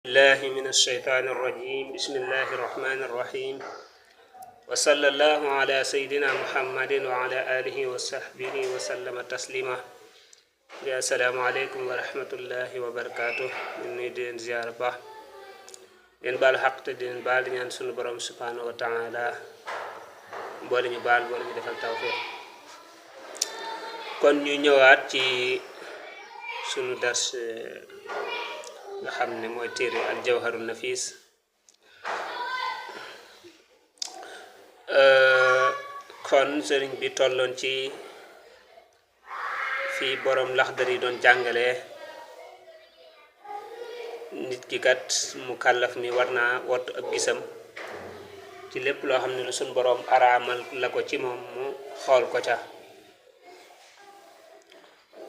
الله من الشيطان الرجيم بسم الله الرحمن الرحيم وصلى الله على سيدنا محمد وعلى آله وصحبه وسلم تسليما يا السلام عليكم ورحمة الله وبركاته من دين زيارة ين بال حق دين بال ñaan sunu borom subhanahu wa ta'ala boole ñu baal boole ñu defal tawfiq kon ñu ñëwaat ci sunu dars nga xamne moy téré al jawharun nafis kon sëriñ bi tollon ci fi borom Laxdari doon jàngale nit ki kat mukallaf mi warna wattu ab gisam ci lépp loo xam ne lu sun borom araamal la ko ci moom mu xool ko ca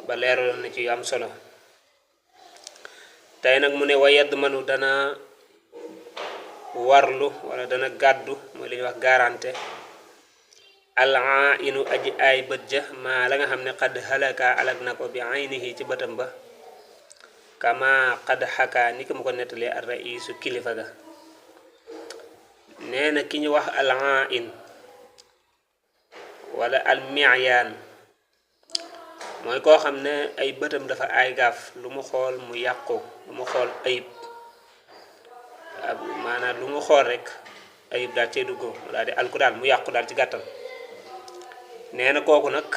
ba leeraloon na ci yu am solo tey nag mu ne wayad manu dana warlu wala dana gàddu mooy li ñuy wax garanté al-ainu aji ay bët ja maa la nga xam ne qad halaka alag na ko bi aynihi ci bëtam ba kama qad xaka ni ko mu ko nettalee ar raisu kilifa ga nee na ki ñu wax al-ain wala al-mi'yan mooy koo xam ne ay bëtam dafa ay gaaf lu mu xool mu yàqu lu mu xool ayib maanaam lu mu xool rek ayib daal cee dugg daal di alku daal mu yàqu daal ci gàttal nee na kooku nag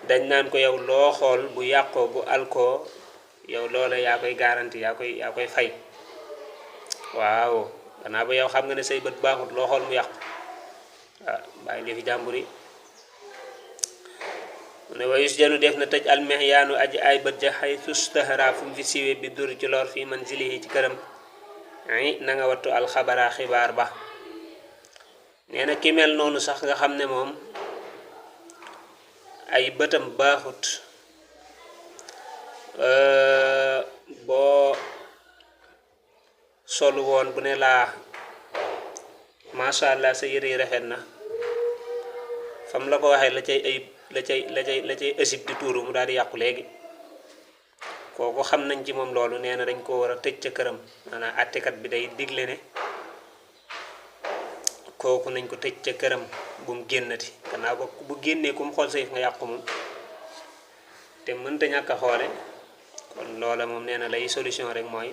dañ naan ko yow loo xool bu yàqoo bu alkoo yow loola yaa koy garanti yaa koy fay waaw gannaaw ba yow xam nga ne say bët baaxut loo xool mu yàqu bàyyi li fi jàmbur yi ne wayus janu def na tëj almehyaanu aji ay bët ja xay sustahara fu mu fi siwe bi dur ci lor fii manzilihi ci këram ay na nga wattu alxabara xibaar ba nee na ki mel noonu sax nga xam ne moom ay bëtam baaxut boo solu woon bu ne laa masha Allah sa yëre yi rafet na fam la ko waxee la cay asib di tuuru mu daal di yàqu léegi kooku xam nañ ci moom loolu nee na dañ ko war a tëj ca këram maanaam attekat bi day digle ne kooku nañ ko tëj ca këram bu mu génnati gannaaw ba bu génnee ku mu xool sa yëf nga yàqu moom te mënta ñàkk a xoole kon loola moom nee na lay solution rek mooy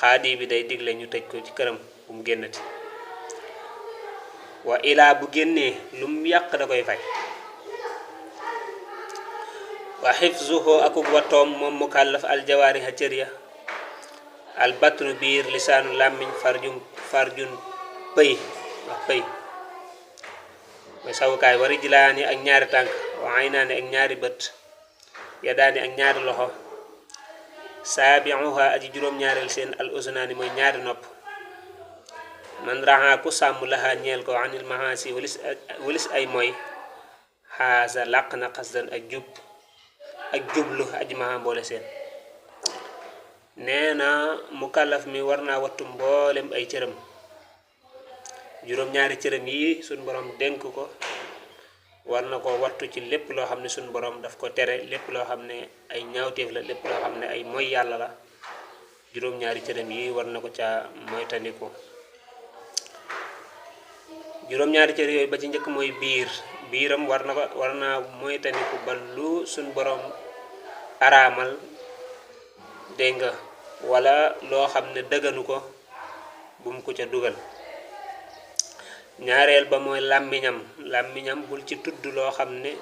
xaadi bi day digle ñu tëj ko ci këram bu mu génnati wa ilaa bu génnee lu mu yàq da koy fay wa xifzuhu akub watoom moom mukallaf aljawaariha cër ya al batnu biir lisaanu làmmiñ farjun pëy wax pëy mooy sawukaay wari jilaani ak ñaari tànk wa aynaani ak ñaari bët yadaani ak ñaari loxo saabiuha aji juróom-ñaareel seen al usunaani mooy ñaari nopp man raxa ku sàmm laha ñeel ko anil mahasi walis ay mooy xaasa làq na xasdan ak jublu aji maha mboole seen nee na mukallaf mi war naa wattu mboolem ay cëram juróom-ñaari cëram yi suñ borom dénk ko war na ko wattu ci lépp loo xam ne suñ borom daf ko tere lépp loo xam ne ay ñaawteef la lépp loo xam ne ay moy yàlla la juróom-ñaari cëram yi war na ko ca moytandiku juróom-ñaari cër yooyu ba ci njëkk mooy biiram war naa moytandiku ba lu suñ borom araamal dégg nga wala loo xam ne dëgganu ko bu mu ko ca dugal ñaareel ba mooy làmmiñam bul ci tudd loo xam ne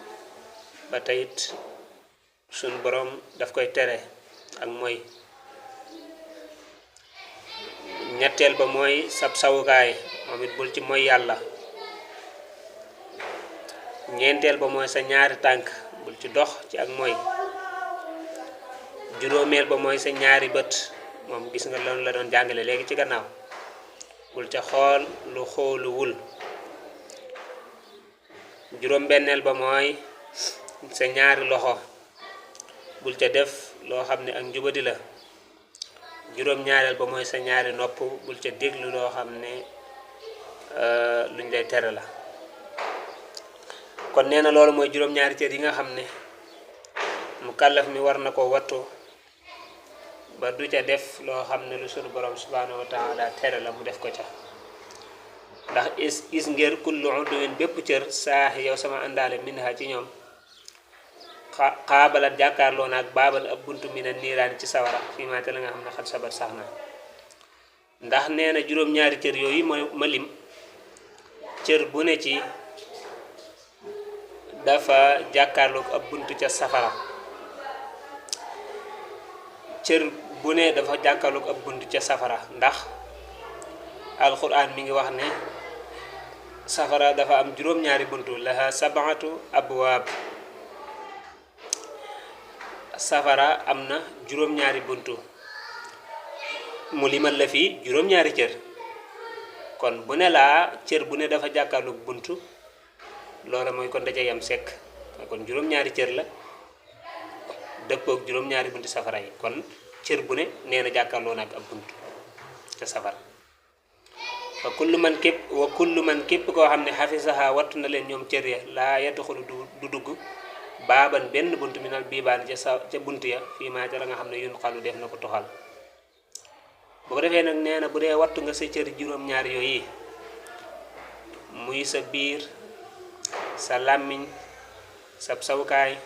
ba teyit suñ borom daf koy tere ak mooy ñetteel ba mooy sab sawukaay moom it bul ci mooy yàlla ñeenteel ba mooy sa ñaari tànk bul ci dox ci ak mooy juróomeel ba mooy sa ñaari bët moom gis nga loolu la doon jàngale léegi ci gannaaw bul ca xool lu xooluwul juróom-benneel ba mooy sa ñaari loxo bul ca def loo xam ne ak njubadi la juróom-ñaareel ba mooy sa ñaari nopp bul ca déglu loo xam ne luñ lay tere la kon nee na loolu mooy juróom-ñaari cër yi nga xam ne mukallaf mi war na ko wattu ba du ca def loo xam ne lu sunu borom subhanahu wa taala tere la mu def ko ca ndax is ngir kullu udwin bépp cër saax yow sama àndaale minha ci ñoom xaabalat jàkkaarloo naag baabal ab buntu mina niiraan ci sawara fii maa te la nga xam ne xat sabat sax na ndax nee na juróom-ñaari cër yooyu ma lim cër bu ne ci dafa jàkkaarloog ab buntu ca safara cër bu ne dafa jàkkaarloog ab buntu ca safara ndax alquran mi ngi wax ne safara dafa am juróom-ñaari buntu laha sab'atu abwaab safara am na juróom-ñaari buntu mu limal la fii juróom-ñaari cër kon bu ne laa cër bu ne dafa jàkkaarloog buntu loola mooy kon daja yam sekk kon juróom-ñaari cër la dëppoog juróom-ñaari buntu safara yi kon cër bu ne nee na jàkkaarloo nag ab buntu ca safara wa kullu man képp koo xam ne xafisaha wattu na leen ñoom cër ya laa yadxulu du dugg baaban benn buntu minal biibaan ca bunt ya fii maa ca la nga xam ne yun xalu def na ko toxal bu ko defee nag nee na bu dee wattu nga sa cër juróom-ñaari yooyu muy sa biir sa làmmiñ sa sawukaay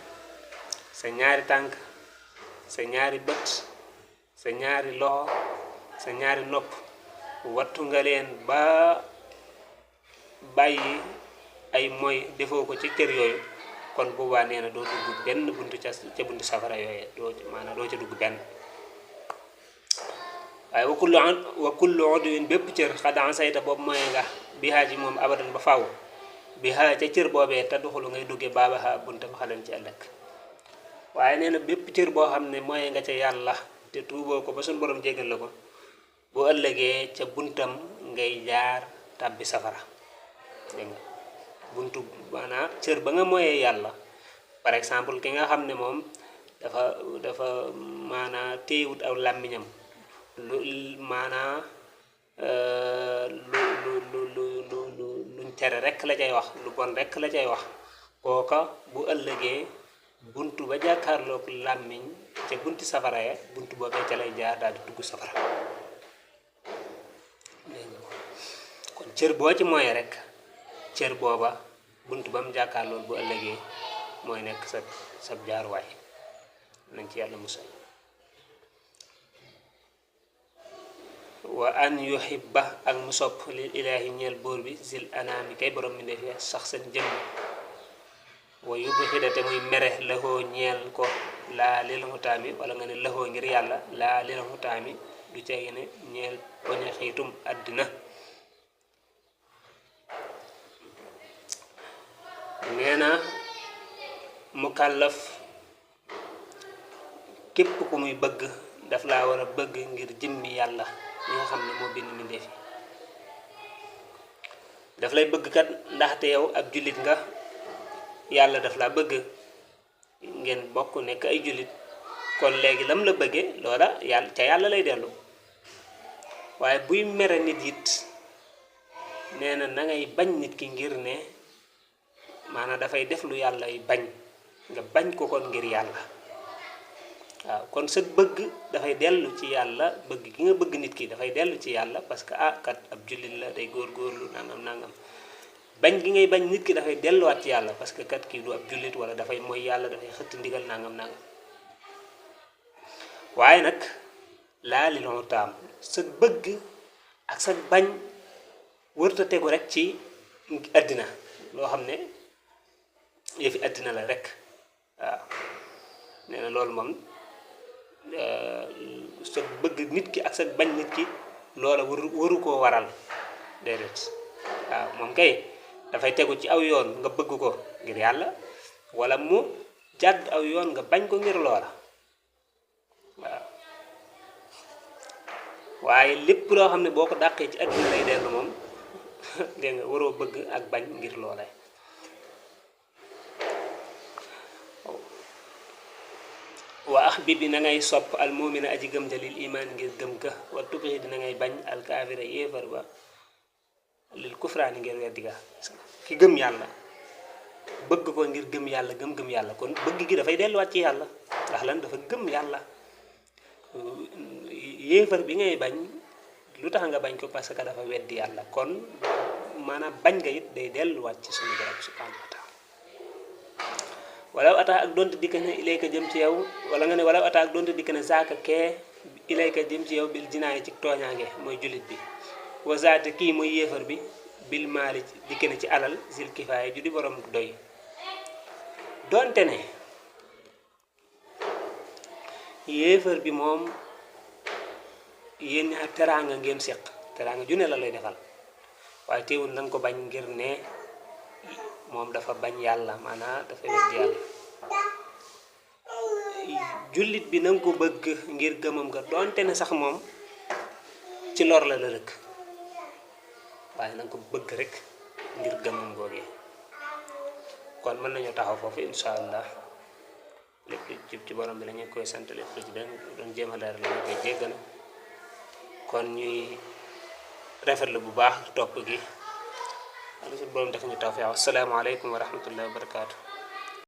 sa ñaari tànk sa ñaari bët sa ñaari loxo sa ñaari nopp wattu nga leen ba bàyyi ay mooy defoo ko ci cër yooyu kon boobaa nee na doo dugg benn buntu ca buntu safara yooyu doo ca dugg benn waaye wa kullu udwin bépp cër xadan sayta boobu mooy nga bihaa ji moom abadan ba faw bihaa ca cër boobee te duxulu ngay dugge baabaha buntam xalan ci ëllëg waaye nee na bépp cër boo xam ne mooy nga ca yàlla te tuuboo ko ba suñu borom jégal la ko bu ëllëgee ca buntam ngay jaar tàbbi safara dégg nga buntu maanaam cër ba nga mooyee yàlla par exemple ki nga xam ne moom dafa maanaa téewut aw làmmiñam maanaa luñ tere rekk la cay wax lu bon rekk la cay wax kooka bu ëllëgee buntu ba jàkkaarloog làmmiñ ca bunti safara ya buntu boobee ca lay jaar daal di dugg safara kon cër boo ci mooy rek cër booba buntu ba mu jàkkaarlool bu ëllëgee mooy nekk sa jaaruwaay nañ ci yàlla musal wa an yuhibba ak mu sopp lil ilaahi ñeel buur bi zil anaami kay borom mi ne fi sax seen jëmm wa yubxida te muy mere laxoo ñeel ko laa lil xutaami wala nga ne laxoo ngir yàlla laa lil xutaami du cegi ne ñeel poñe xiitum àddina nee na mukallaf képp ku muy bëgg daf laa war a bëgg ngir jëmmi yàlla ñi nga xam ne moo bind mbindéef yi daf lay bëgg kat ndaxte yow ab jullit nga yàlla daf laa bëgg ngeen bokk nekk ay jullit kon léegi lam la bëggee loola yàlla ca yàlla lay dellu waaye buy mere nit it nee na ngay bañ nit ki ngir ne maanaam dafay def lu yàlla y bañ nga bañ ko kon ngir yàlla waaw kon sa bëgg dafay dellu ci yàlla bëgg gi nga bëgg nit ki dafay dellu ci yàlla parce que kat ab jullit la day góorgóorlu nangam bañ gi ngay bañ nit ki dafay delluwaat ci yàlla parce que kat kii du ab jullit wala dafay mooy yàlla dafay xëtt ndigal nangam waaye nag laa li lon taam sa bëgg ak sa bañ wërta tegu rek ci àddina loo xam ne yëfi àddina la rek waaw nee na loolu moom sa bëgg nit ki ak sa bañ nit ki loola waru koo waral déedéet waaw moom kay dafay tegu ci aw yoon nga bëgg ko ngir yàlla wala mu jàdd aw yoon nga bañ ko ngir loola waaw waaye lépp loo xam ne boo ko dàqee ci àddina lay dellu moom dégg nga waroo bëgg ak bañ ngir loola wa ahbib bi na ngay sopp al mu'mina aji gëm ja lil iman ngir gëm ka wa tubxi dina ngay bañ al kaafira yéefar ba lil kufraani ngir weddi ga ki gëm yàlla bëgg ko ngir gëm yàlla gëm yàlla kon bëgg gi dafay delluwaat ci yàlla ndax lan dafa gëm yàlla yéefar bi ngay bañ lu tax nga bañ ko parce que dafa weddi yàlla kon maanaam bañ nga it day delluwaat ci suñu borom subhanahu wa taala wala ata ak donte dikk na ilayka jëm ci yow wala nga ne wala ata ak donte dikk na zaaka kee ilayka jëm ci yow bil jinaay ci tooñaange mooy jullit bi wa zaata kii mooy yéefar bi bil maali dikk na ci alal zil kifaaya ju di borom doy donte ne yéefar bi moom yéen ñaar teraanga ngeen séq teraanga ju ne la lay defal waaye teewul na nga ko bañ ngir ne moom dafa bañ yàlla maanaam dafa weddi yàlla jullit bi na nga ko bëgg ngir gëmam nga donte ne sax moom ci lor la rëkk waaye na nga ko bëgg rek ngir gëmam googee kon mën nañu taxaw foofu insha allah lépp lu jub ci borom bi la ñu koy sant lépp lu ci doon jéem a leer la ñu koy jéggal kon ñuy rafetlu bu baax topp gi ala su borom def ñu tawfiq assalaamu aleykum wa rahmatullahi wa barakaatu